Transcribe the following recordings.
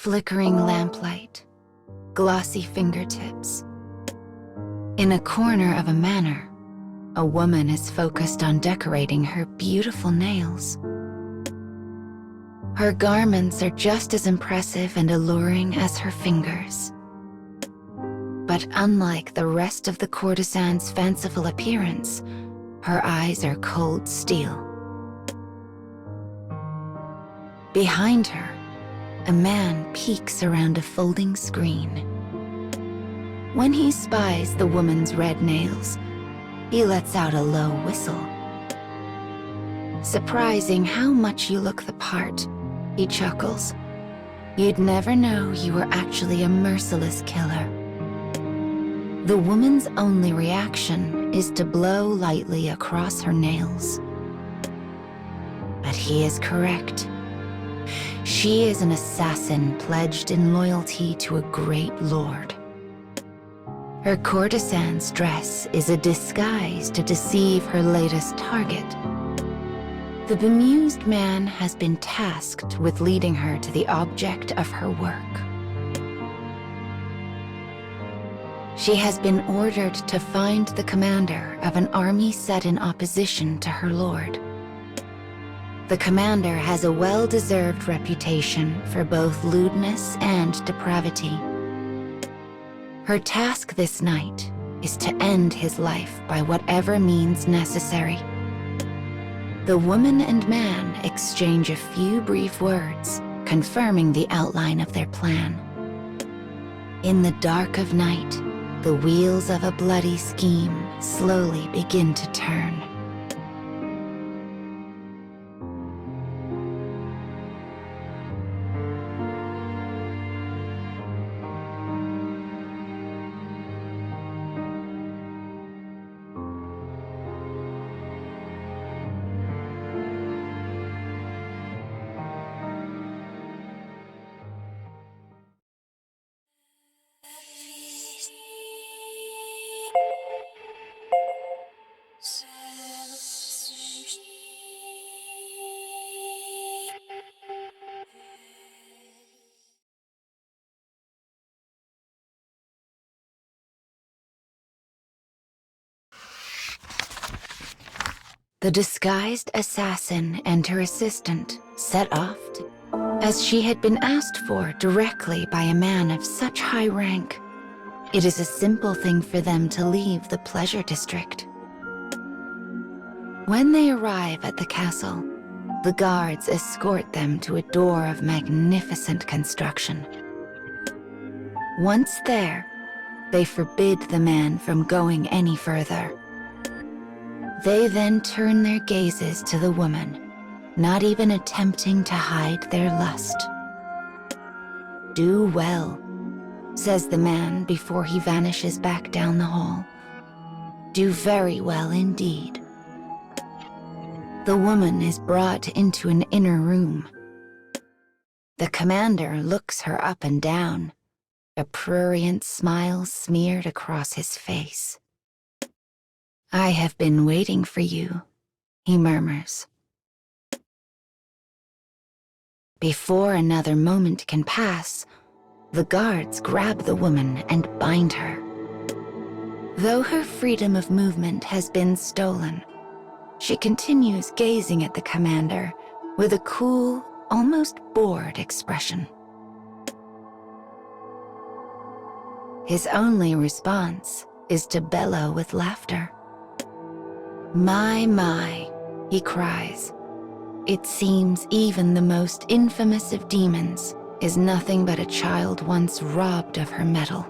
Flickering lamplight, glossy fingertips. In a corner of a manor, a woman is focused on decorating her beautiful nails. Her garments are just as impressive and alluring as her fingers. But unlike the rest of the courtesan's fanciful appearance, her eyes are cold steel. Behind her, a man peeks around a folding screen. When he spies the woman's red nails, he lets out a low whistle. Surprising how much you look the part, he chuckles. You'd never know you were actually a merciless killer. The woman's only reaction is to blow lightly across her nails. But he is correct. She is an assassin pledged in loyalty to a great lord. Her courtesan's dress is a disguise to deceive her latest target. The bemused man has been tasked with leading her to the object of her work. She has been ordered to find the commander of an army set in opposition to her lord. The commander has a well-deserved reputation for both lewdness and depravity. Her task this night is to end his life by whatever means necessary. The woman and man exchange a few brief words, confirming the outline of their plan. In the dark of night, the wheels of a bloody scheme slowly begin to turn. The disguised assassin and her assistant set off as she had been asked for directly by a man of such high rank. It is a simple thing for them to leave the pleasure district. When they arrive at the castle, the guards escort them to a door of magnificent construction. Once there, they forbid the man from going any further. They then turn their gazes to the woman, not even attempting to hide their lust. "Do well," says the man before he vanishes back down the hall. "Do very well indeed." The woman is brought into an inner room. The commander looks her up and down, a prurient smile smeared across his face. "I have been waiting for you," he murmurs. Before another moment can pass, the guards grab the woman and bind her. Though her freedom of movement has been stolen, she continues gazing at the commander with a cool, almost bored expression. His only response is to bellow with laughter. My, he cries. It seems even the most infamous of demons is nothing but a child once robbed of her mettle.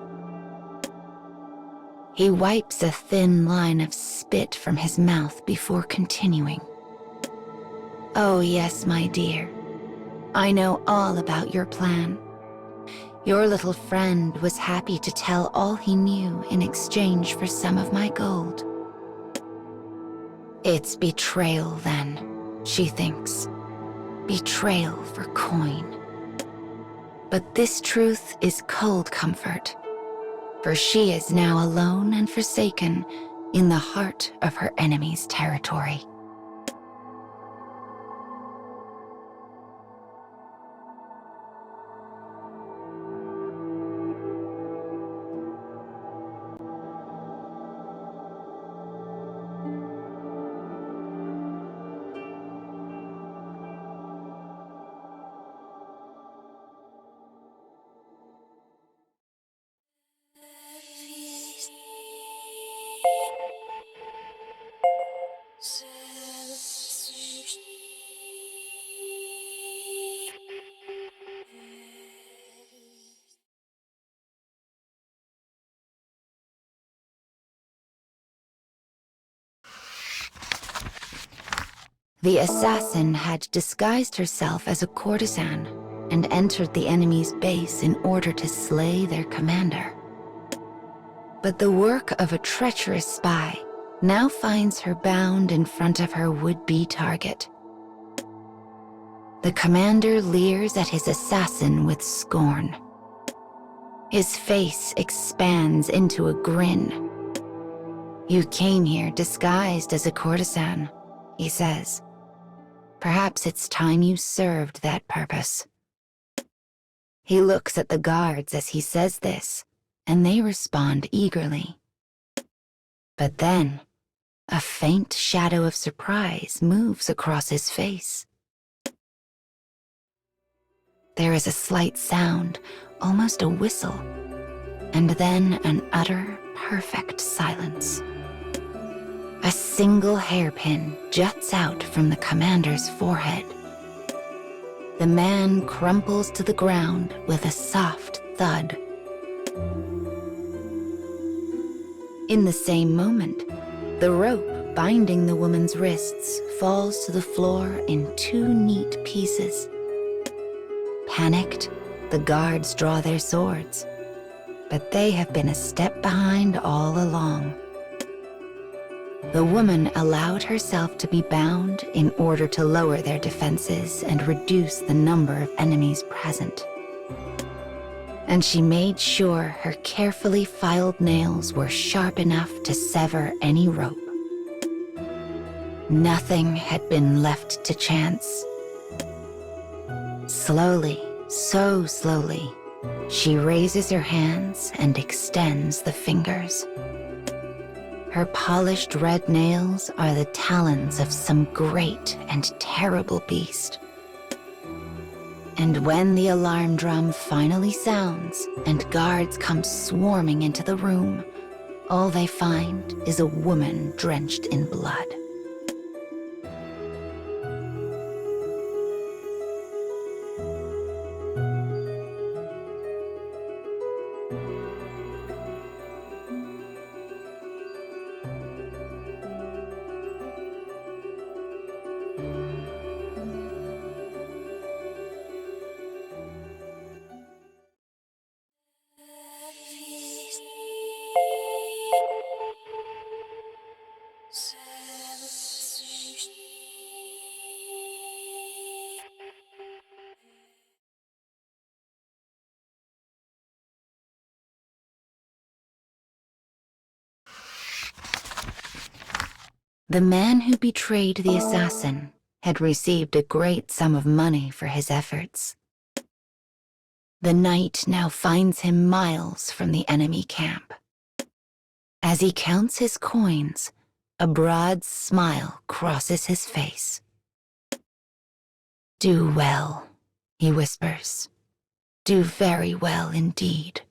He wipes a thin line of spit from his mouth before continuing. "Oh yes, my dear. I know all about your plan. Your little friend was happy to tell all he knew in exchange for some of my gold. It's betrayal then, she thinks. Betrayal for coin. But this truth is cold comfort, for she is now alone and forsaken in the heart of her enemy's territory." The assassin had disguised herself as a courtesan and entered the enemy's base in order to slay their commander. But the work of a treacherous spy now finds her bound in front of her would-be target. The commander leers at his assassin with scorn. His face expands into a grin. "You came here disguised as a courtesan," he says. "Perhaps it's time you served that purpose." He looks at the guards as he says this, and they respond eagerly. But then, a faint shadow of surprise moves across his face. There is a slight sound, almost a whistle, and then an utter, perfect silence. A single hairpin juts out from the commander's forehead. The man crumples to the ground with a soft thud. In the same moment, the rope binding the woman's wrists falls to the floor in 2 neat pieces. Panicked, the guards draw their swords, but they have been a step behind all along. The woman allowed herself to be bound in order to lower their defenses and reduce the number of enemies present. And she made sure her carefully filed nails were sharp enough to sever any rope. Nothing had been left to chance. Slowly, so slowly, she raises her hands and extends the fingers. Her polished red nails are the talons of some great and terrible beast. And when the alarm drum finally sounds and guards come swarming into the room, all they find is a woman drenched in blood. The man who betrayed the assassin had received a great sum of money for his efforts. The knight now finds him miles from the enemy camp. As he counts his coins, a broad smile crosses his face. "Do well," he whispers. "Do very well indeed."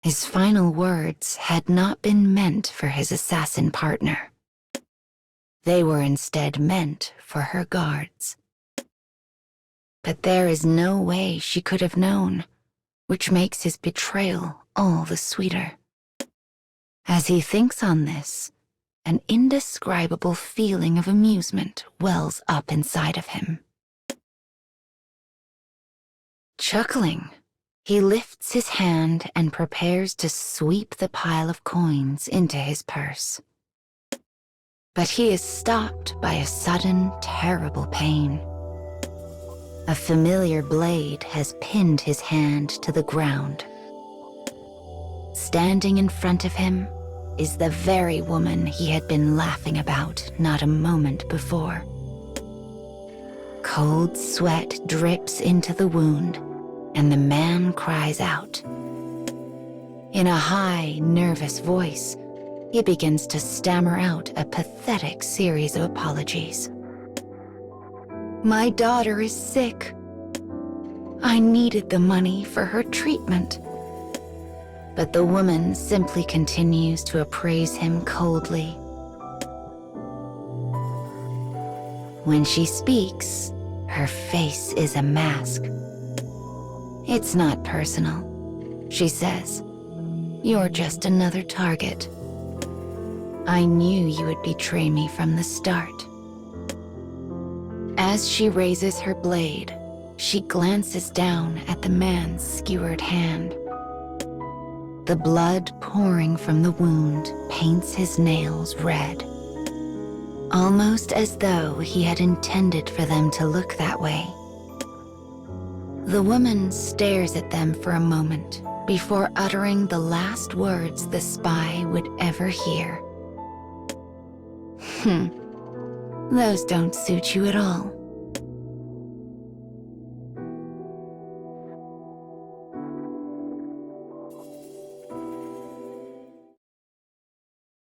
His final words had not been meant for his assassin partner. They were instead meant for her guards. But there is no way she could have known, which makes his betrayal all the sweeter. As he thinks on this, an indescribable feeling of amusement wells up inside of him. Chuckling, he lifts his hand and prepares to sweep the pile of coins into his purse. But he is stopped by a sudden, terrible pain. A familiar blade has pinned his hand to the ground. Standing in front of him is the very woman he had been laughing about not a moment before. Cold sweat drips into the wound, and the man cries out. In a high, nervous voice, he begins to stammer out a pathetic series of apologies. "My daughter is sick. I needed the money for her treatment." But the woman simply continues to appraise him coldly. When she speaks, her face is a mask. "It's not personal," she says. "You're just another target. I knew you would betray me from the start." As she raises her blade, she glances down at the man's skewered hand. The blood pouring from the wound paints his nails red, almost as though he had intended for them to look that way. The woman stares at them for a moment before uttering the last words the spy would ever hear. Those don't suit you at all.